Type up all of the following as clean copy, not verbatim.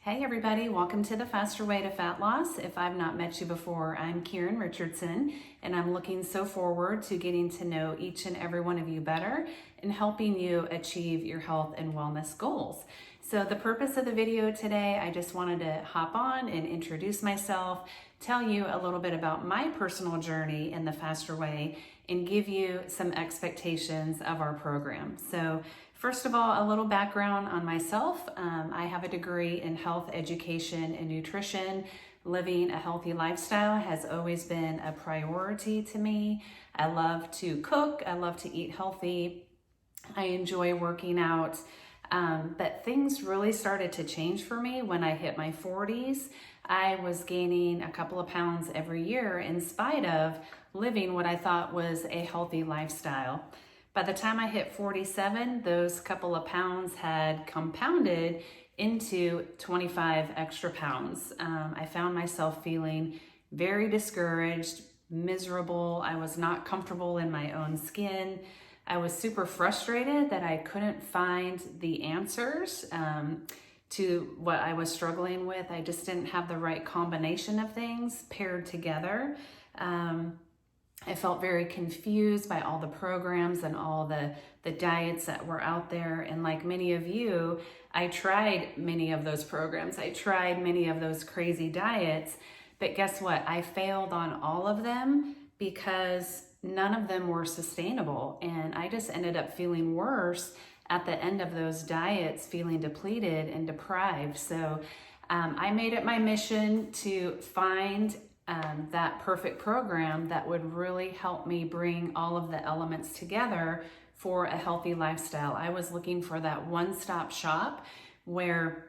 Hey everybody, welcome to the Faster Way to Fat Loss. If I've not met you before, I'm Kieran Richardson, and I'm looking so forward to getting to know each and every one of you better and helping you achieve your health and wellness goals. So the purpose of the video today, I just wanted to hop on and introduce myself, tell you a little bit about my personal journey in the Faster Way, and give you some expectations of our program. So first of all, a little background on myself. I have a degree in health education and nutrition. Living a healthy lifestyle has always been a priority to me. I love to cook. I love to eat healthy. I enjoy working out. But things really started to change for me when I hit my 40s. I was gaining a couple of pounds every year in spite of living what I thought was a healthy lifestyle. By the time I hit 47, those couple of pounds had compounded into 25 extra pounds. I found myself feeling very discouraged, miserable. I was not comfortable in my own skin. I was super frustrated that I couldn't find the answers to what I was struggling with. I just didn't have the right combination of things paired together. I felt very confused by all the programs and all the diets that were out there. And like many of you, I tried many of those programs. I tried many of those crazy diets. But guess what? I failed on all of them because none of them were sustainable. And I just ended up feeling worse at the end of those diets, feeling depleted and deprived. So I made it my mission to find that perfect program that would really help me bring all of the elements together for a healthy lifestyle. I was looking for that one-stop shop where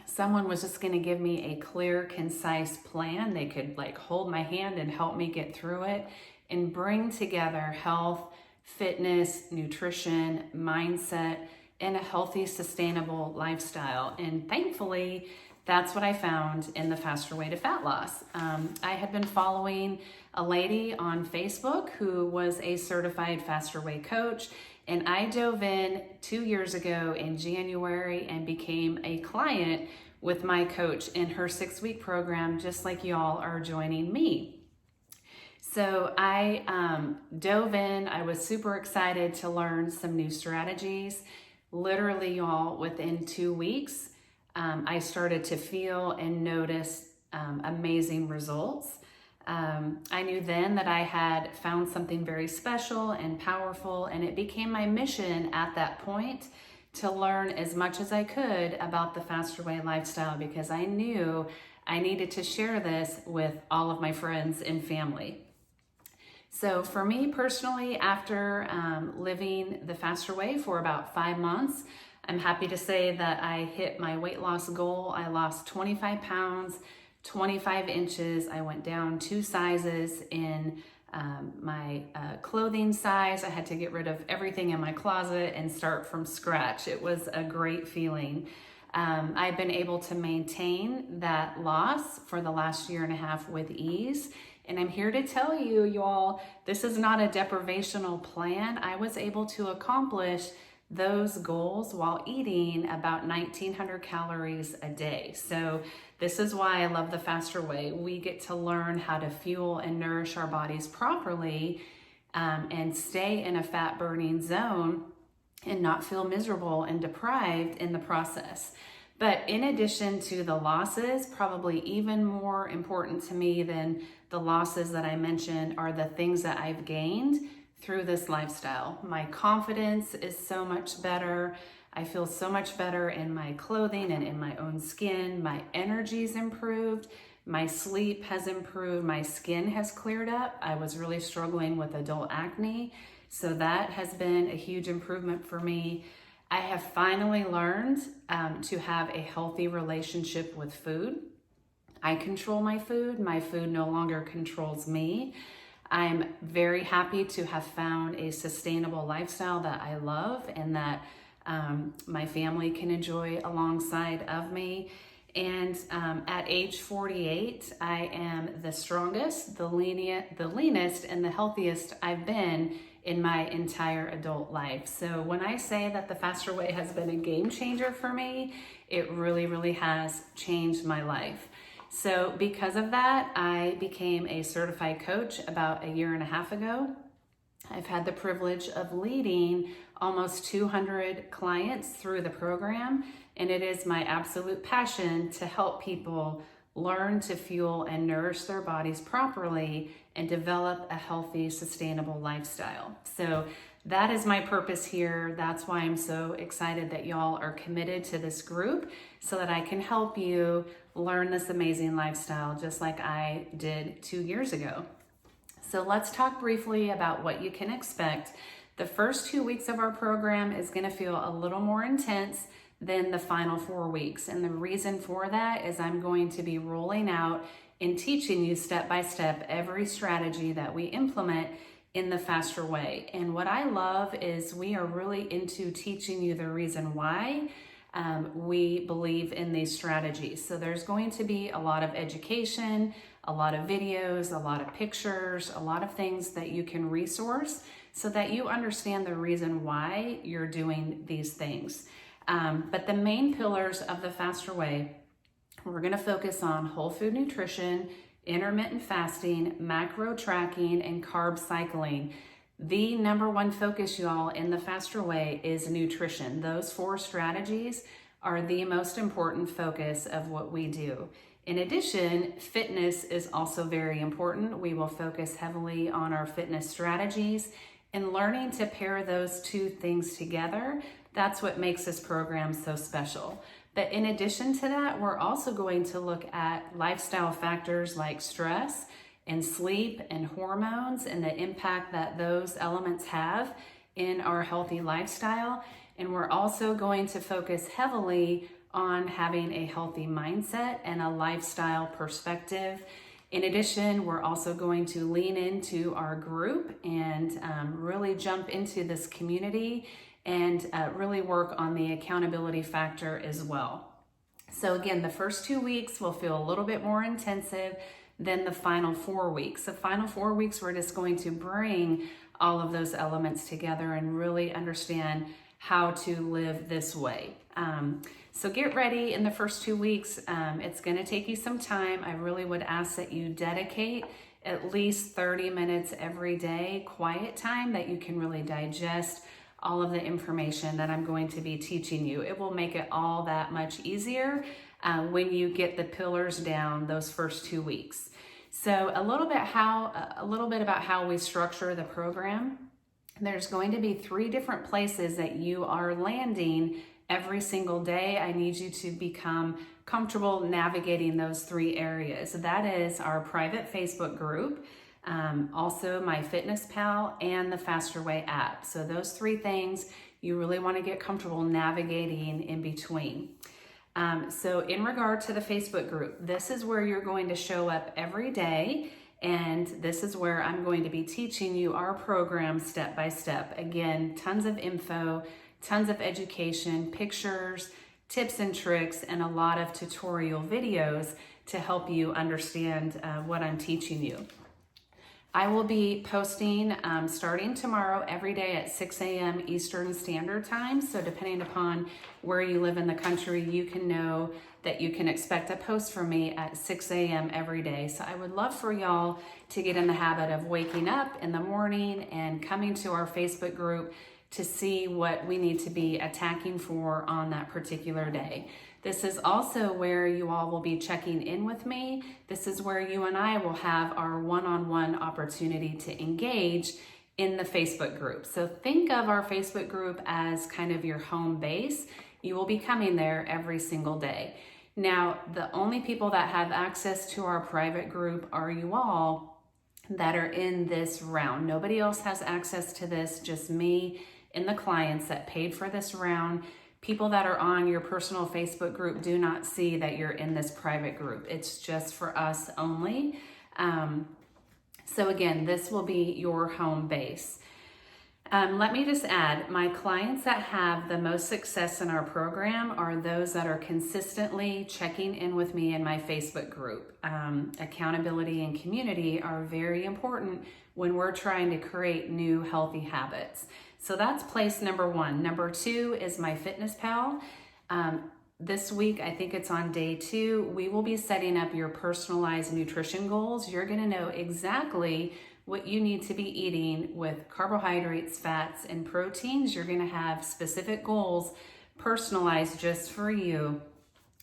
someone was just going to give me a clear, concise plan. They could like hold my hand and help me get through it and bring together health, fitness, nutrition, mindset, and a healthy, sustainable lifestyle. And thankfully, that's what I found in the Faster Way to Fat Loss. I had been following a lady on Facebook who was a certified Faster Way coach, and I dove in 2 years ago in January and became a client with my coach in her 6-week program, just like y'all are joining me. So I dove in. I was super excited to learn some new strategies. Literally, y'all, within 2 weeks, I started to feel and notice amazing results. I knew then that I had found something very special and powerful, and it became my mission at that point to learn as much as I could about the Faster Way lifestyle because I knew I needed to share this with all of my friends and family. So for me personally, after living the Faster Way for about 5 months, I'm happy to say that I hit my weight loss goal. I lost 25 pounds, 25 inches. I went down 2 sizes in my clothing size. I had to get rid of everything in my closet and start from scratch. It was a great feeling. I've been able to maintain that loss for the last 1.5 years with ease. And I'm here to tell you, y'all, this is not a deprivational plan. I was able to accomplish those goals while eating about 1,900 calories a day. So this is why I love the Faster Way. We get to learn how to fuel and nourish our bodies properly and stay in a fat burning zone and not feel miserable and deprived in the process. But in addition to the losses, probably even more important to me than the losses that I mentioned are the things that I've gained through this lifestyle. My confidence is so much better. I feel so much better in my clothing and in my own skin. My energy's improved. My sleep has improved. My skin has cleared up. I was really struggling with adult acne, so that has been a huge improvement for me. I have finally learned to have a healthy relationship with food. I control my food. My food no longer controls me. I'm very happy to have found a sustainable lifestyle that I love and that my family can enjoy alongside of me. And at age 48, I am the strongest, the leanest, and the healthiest I've been in my entire adult life. So when I say that the Faster Way has been a game changer for me, it really, really has changed my life. So because of that, I became a certified coach about a year and a half ago. I've had the privilege of leading almost 200 clients through the program, and it is my absolute passion to help people learn to fuel and nourish their bodies properly and develop a healthy, sustainable lifestyle. So that is my purpose here. That's why I'm so excited that y'all are committed to this group so that I can help you learn this amazing lifestyle just like I did 2 years ago. So let's talk briefly about what you can expect. The first 2 weeks of our program is going to feel a little more intense than the final 4 weeks. And the reason for that is I'm going to be rolling out and teaching you step by step every strategy that we implement in the Faster Way. And what I love is we are really into teaching you the reason why we believe in these strategies. So there's going to be a lot of education, a lot of videos, a lot of pictures, a lot of things that you can resource so that you understand the reason why you're doing these things. But the main pillars of the Faster Way, we're going to focus on whole food nutrition, intermittent fasting, macro tracking, and carb cycling. The number one focus, y'all, in the Faster Way is nutrition. Those 4 strategies are the most important focus of what we do. In addition, fitness is also very important. We will focus heavily on our fitness strategies and learning to pair those 2 things together. That's what makes this program so special. But in addition to that, we're also going to look at lifestyle factors like stress and sleep and hormones and the impact that those elements have in our healthy lifestyle. And we're also going to focus heavily on having a healthy mindset and a lifestyle perspective. In addition, we're also going to lean into our group and really jump into this community and really work on the accountability factor as well. So again, the first 2 weeks will feel a little bit more intensive than the final 4 weeks. The final 4 weeks, we're just going to bring all of those elements together and really understand how to live this way. So get ready in the first 2 weeks. It's going to take you some time. I really would ask that you dedicate at least 30 minutes every day, quiet time that you can really digest all of the information that I'm going to be teaching you. It will make it all that much easier when you get the pillars down those first 2 weeks. So a little bit about how we structure the program. There's going to be 3 different places that you are landing every single day. I need you to become comfortable navigating those 3 areas. That is our private Facebook group, also my FitnessPal, and the Faster Way app. So those 3 things you really want to get comfortable navigating in between. So in regard to the Facebook group, this is where you're going to show up every day, and this is where I'm going to be teaching you our program step by step. Again, tons of info, tons of education, pictures, tips and tricks, and a lot of tutorial videos to help you understand what I'm teaching you. I will be posting starting tomorrow every day at 6 a.m. Eastern Standard Time. So depending upon where you live in the country, you can know that you can expect a post from me at 6 a.m. every day. So I would love for y'all to get in the habit of waking up in the morning and coming to our Facebook group to see what we need to be attacking for on that particular day. This is also where you all will be checking in with me. This is where you and I will have our one-on-one opportunity to engage in the Facebook group. So think of our Facebook group as kind of your home base. You will be coming there every single day. Now, the only people that have access to our private group are you all that are in this round. Nobody else has access to this, just me and the clients that paid for this round. People that are on your personal Facebook group do not see that you're in this private group. It's just for us only. So again, this will be your home base. Let me just add, my clients that have the most success in our program are those that are consistently checking in with me in my Facebook group. Accountability and community are very important when we're trying to create new healthy habits. So that's place number one. Number two is MyFitnessPal. This week, I think it's on day 2, we will be setting up your personalized nutrition goals. You're going to know exactly what you need to be eating with carbohydrates, fats, and proteins. You're going to have specific goals personalized just for you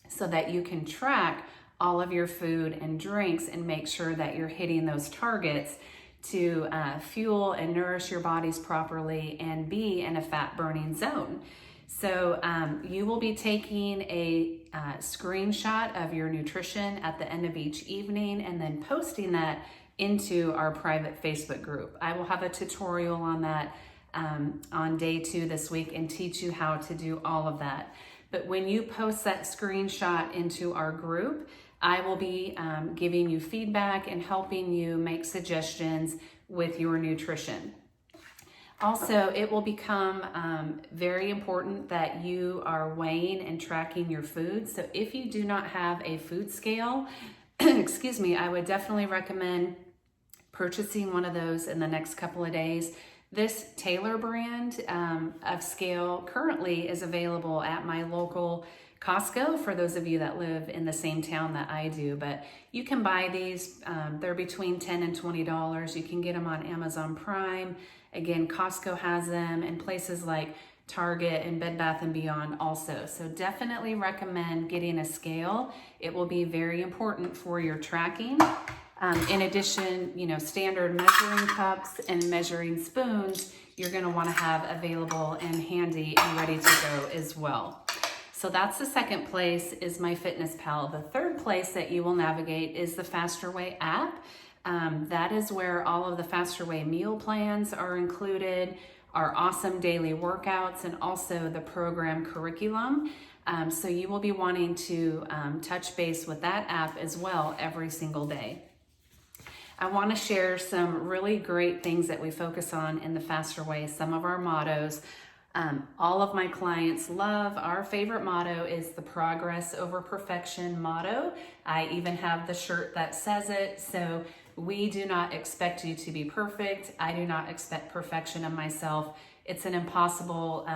so that you can track all of your food and drinks and make sure that you're hitting those targets to fuel and nourish your bodies properly and be in a fat burning zone. So you will be taking a screenshot of your nutrition at the end of each evening and then posting that into our private Facebook group. I will have a tutorial on that on day 2 this week and teach you how to do all of that. But when you post that screenshot into our group, I will be giving you feedback and helping you make suggestions with your nutrition. Also, it will become very important that you are weighing and tracking your food. So if you do not have a food scale, excuse me, I would definitely recommend purchasing one of those in the next couple of days. This Taylor brand of scale currently is available at my local Costco for those of you that live in the same town that I do, but you can buy these. They're between $10 and $20. You can get them on Amazon Prime. Again, Costco has them, and places like Target and Bed Bath & Beyond also. So definitely recommend getting a scale. It will be very important for your tracking. In addition, standard measuring cups and measuring spoons, you're going to want to have available and handy and ready to go as well. So that's the second place, is MyFitnessPal. The third place that you will navigate is the Faster Way app. That is where all of the Faster Way meal plans are included, our awesome daily workouts, and also the program curriculum. So you will be wanting to touch base with that app as well every single day. I want to share some really great things that we focus on in the Faster Way, some of our mottos. All of my clients love. Our favorite motto is the Progress Over Perfection motto. I even have the shirt that says it. So we do not expect you to be perfect. I do not expect perfection of myself. It's an impossible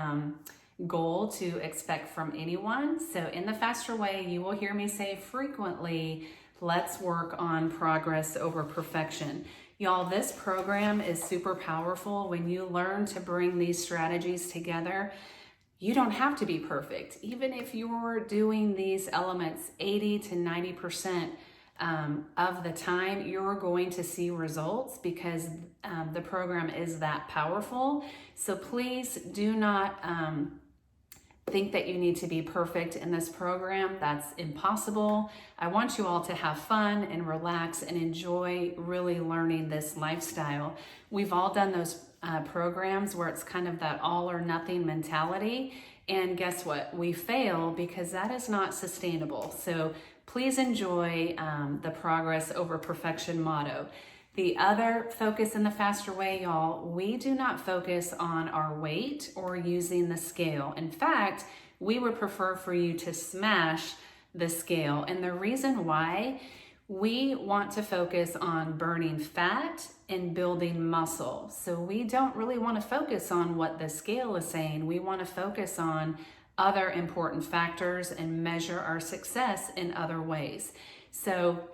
goal to expect from anyone. So in the Faster Way, you will hear me say frequently, let's work on progress over perfection. Y'all, this program is super powerful. When you learn to bring these strategies together, you don't have to be perfect. Even if you're doing these elements 80 to 90% of the time, you're going to see results because the program is that powerful. So please do not think that you need to be perfect in this program. That's impossible. I want you all to have fun and relax and enjoy really learning this lifestyle. We've all done those programs where it's kind of that all or nothing mentality. And guess what? We fail because that is not sustainable. So please enjoy the Progress Over Perfection motto. The other focus in the Faster Way, y'all, we do not focus on our weight or using the scale. In fact, we would prefer for you to smash the scale. And the reason why, we want to focus on burning fat and building muscle. So we don't really want to focus on what the scale is saying. We want to focus on other important factors and measure our success in other ways. So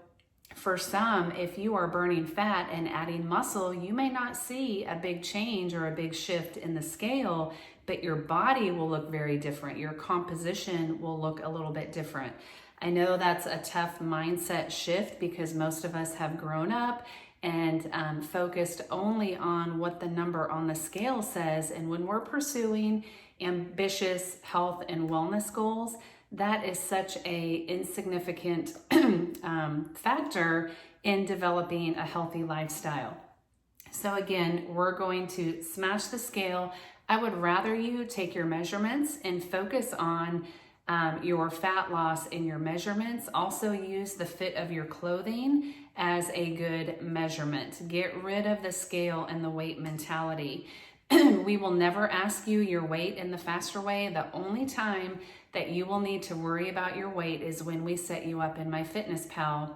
for some, if you are burning fat and adding muscle, you may not see a big change or a big shift in the scale, but your body will look very different. Your composition will look a little bit different. I know that's a tough mindset shift because most of us have grown up and focused only on what the number on the scale says. And when we're pursuing ambitious health and wellness goals, that is such a insignificant factor in developing a healthy lifestyle. So again, we're going to smash the scale. I would rather you take your measurements and focus on your fat loss in your measurements. Also use the fit of your clothing as a good measurement. Get rid of the scale and the weight mentality. We will never ask you your weight in the Faster Way. The only time that you will need to worry about your weight is when we set you up in MyFitnessPal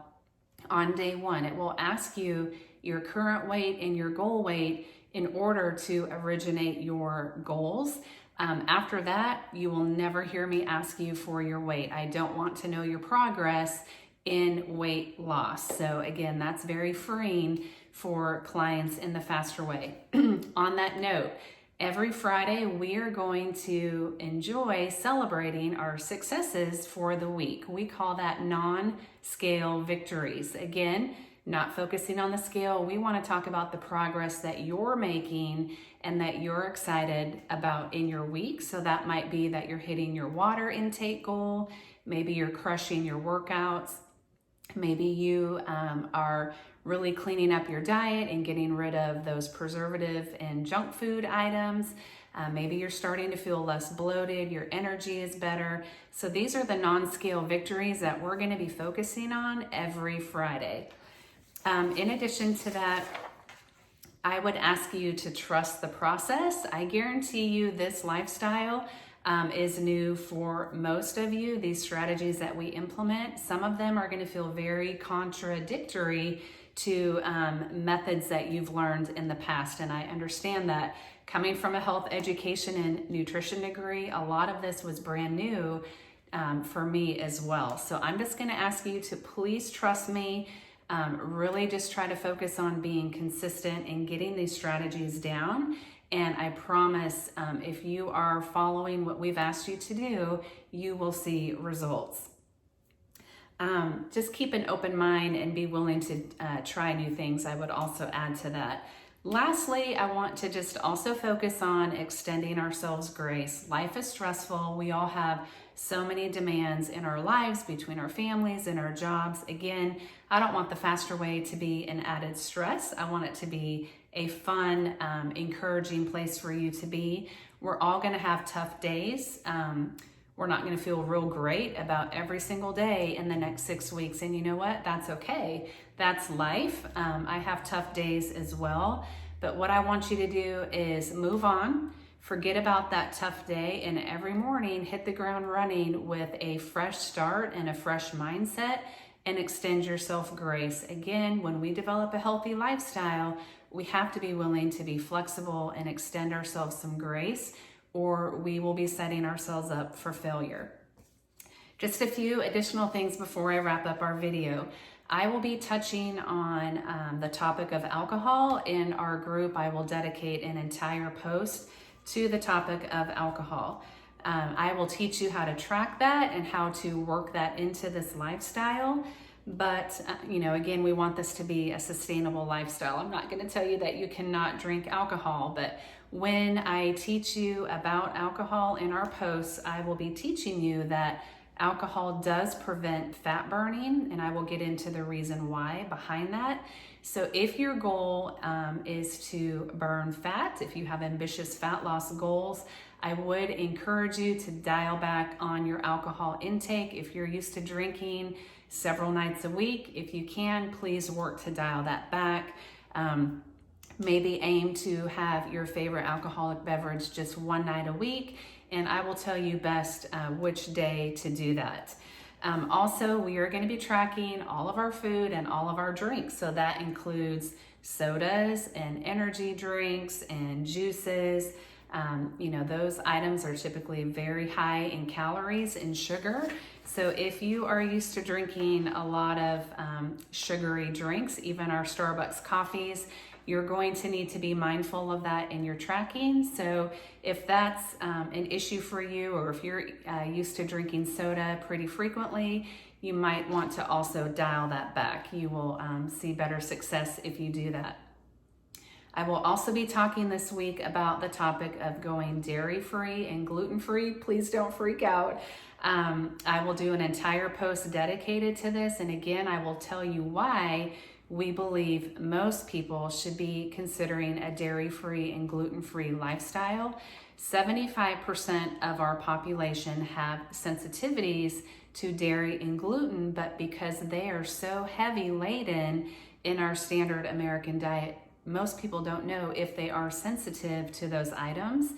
on day one. It will ask you your current weight and your goal weight in order to originate your goals. After that, you will never hear me ask you for your weight. I don't want to know your progress in weight loss. So again, that's very freeing for clients in the Faster Way. On that note, every Friday, we are going to enjoy celebrating our successes for the week. We call that non-scale victories. Again, not focusing on the scale. We want to talk about the progress that you're making and that you're excited about in your week. So that might be that you're hitting your water intake goal. Maybe you're crushing your workouts. Maybe you are really cleaning up your diet and getting rid of those preservative and junk food items. Maybe you're starting to feel less bloated, your energy is better. So these are the non-scale victories that we're going to be focusing on every Friday. In addition to that, I would ask you to trust the process. I guarantee you this lifestyle is new for most of you. These strategies that we implement, some of them are going to feel very contradictory to methods that you've learned in the past. And I understand that coming from a health education and nutrition degree, a lot of this was brand new for me as well. So I'm just going to ask you to please trust me. Really just try to focus on being consistent and getting these strategies down. And I promise if you are following what we've asked you to do, you will see results. Just keep an open mind and be willing to try new things. I would also add to that. Lastly, I want to just also focus on extending ourselves grace. Life is stressful. We all have so many demands in our lives between our families and our jobs. Again, I don't want the Faster Way to be an added stress. I want it to be a fun, encouraging place for you to be. We're all going to have tough days. We're not going to feel real great about every single day in the next 6 weeks. And you know what? That's okay. That's life. I have tough days as well. But what I want you to do is move on, forget about that tough day, and every morning hit the ground running with a fresh start and a fresh mindset, and extend yourself grace. Again, when we develop a healthy lifestyle, we have to be willing to be flexible and extend ourselves some grace, or we will be setting ourselves up for failure. Just a few additional things before I wrap up our video. I will be touching on the topic of alcohol. In our group, I will dedicate an entire post to the topic of alcohol. I will teach you how to track that and how to work that into this lifestyle. But, again, we want this to be a sustainable lifestyle. I'm not going to tell you that you cannot drink alcohol, but when I teach you about alcohol in our posts, I will be teaching you that alcohol does prevent fat burning, and I will get into the reason why behind that. So if your goal is to burn fat, if you have ambitious fat loss goals, I would encourage you to dial back on your alcohol intake. If you're used to drinking several nights a week, if you can, please work to dial that back. Maybe aim to have your favorite alcoholic beverage just one night a week, and I will tell you best which day to do that. Also, we are going to be tracking all of our food and all of our drinks. So that includes sodas and energy drinks and juices. Those items are typically very high in calories and sugar. So if you are used to drinking a lot of sugary drinks, even our Starbucks coffees, you're going to need to be mindful of that in your tracking. So if that's an issue for you, or if you're used to drinking soda pretty frequently, you might want to also dial that back. You will see better success if you do that. I will also be talking this week about the topic of going dairy-free and gluten-free. Please don't freak out. I will do an entire post dedicated to this. And again, I will tell you why we believe most people should be considering a dairy-free and gluten-free lifestyle. 75% of our population have sensitivities to dairy and gluten, but because they are so heavy laden in our standard American diet, most people don't know if they are sensitive to those items.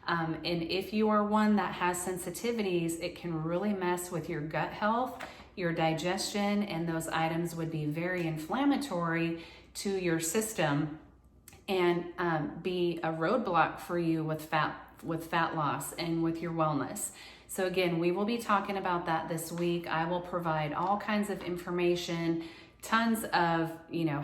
And if you are one that has sensitivities, it can really mess with your gut health, your digestion, and those items would be very inflammatory to your system and be a roadblock for you with fat loss and with your wellness. So again, we will be talking about that this week. I will provide all kinds of information, tons of,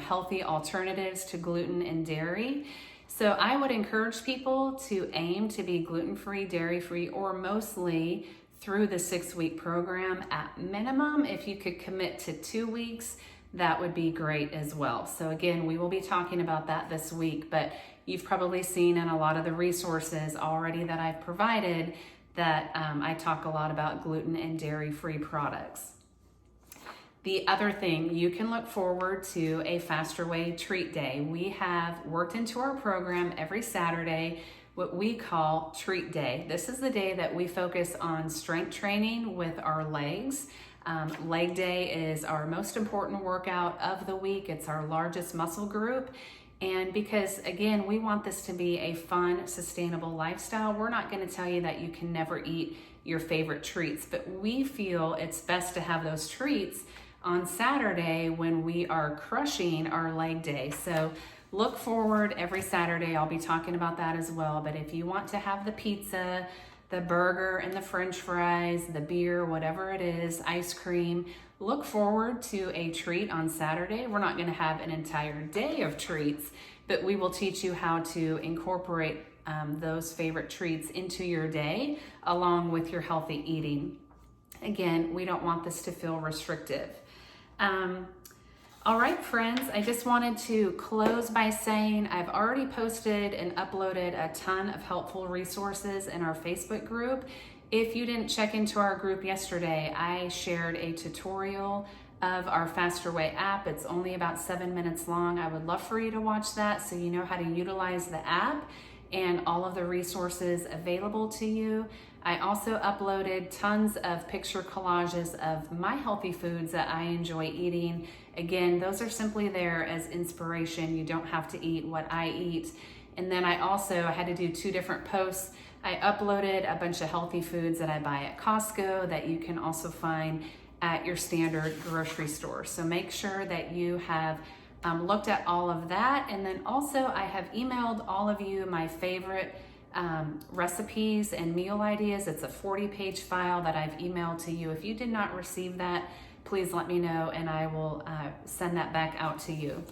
healthy alternatives to gluten and dairy. So I would encourage people to aim to be gluten-free, dairy-free, or mostly through the 6-week program at minimum. If you could commit to 2 weeks, that would be great as well. So again, we will be talking about that this week, but you've probably seen in a lot of the resources already that I've provided that I talk a lot about gluten and dairy-free products. The other thing, you can look forward to a Faster Way treat day. We have worked into our program every Saturday what we call treat day. This is the day that we focus on strength training with our legs. Leg day is our most important workout of the week. It's our largest muscle group. And because, again, we want this to be a fun, sustainable lifestyle, we're not going to tell you that you can never eat your favorite treats, but we feel it's best to have those treats on Saturday when we are crushing our leg day. So look forward every Saturday. I'll be talking about that as well. But if you want to have the pizza, the burger and the French fries, the beer, whatever it is, ice cream, look forward to a treat on Saturday. We're not going to have an entire day of treats, but we will teach you how to incorporate those favorite treats into your day along with your healthy eating. Again, we don't want this to feel restrictive. All right, friends, I just wanted to close by saying I've already posted and uploaded a ton of helpful resources in our Facebook group. If you didn't check into our group yesterday, I shared a tutorial of our Faster Way app. It's only about 7 minutes long. I would love for you to watch that so you know how to utilize the app and all of the resources available to you. I also uploaded tons of picture collages of my healthy foods that I enjoy eating. Again, those are simply there as inspiration. You don't have to eat what I eat. And then I had to do 2 different posts. I uploaded a bunch of healthy foods that I buy at Costco that you can also find at your standard grocery store. So make sure that you have looked at all of that. And then also I have emailed all of you my favorite recipes and meal ideas. It's a 40-page file that I've emailed to you. If you did not receive that, please let me know and I will send that back out to you.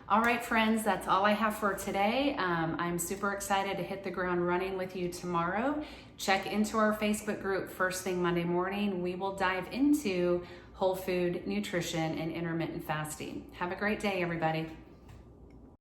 All right, friends, that's all I have for today. I'm super excited to hit the ground running with you tomorrow. Check into our Facebook group first thing Monday morning. We will dive into whole food nutrition and intermittent fasting. Have a great day, everybody.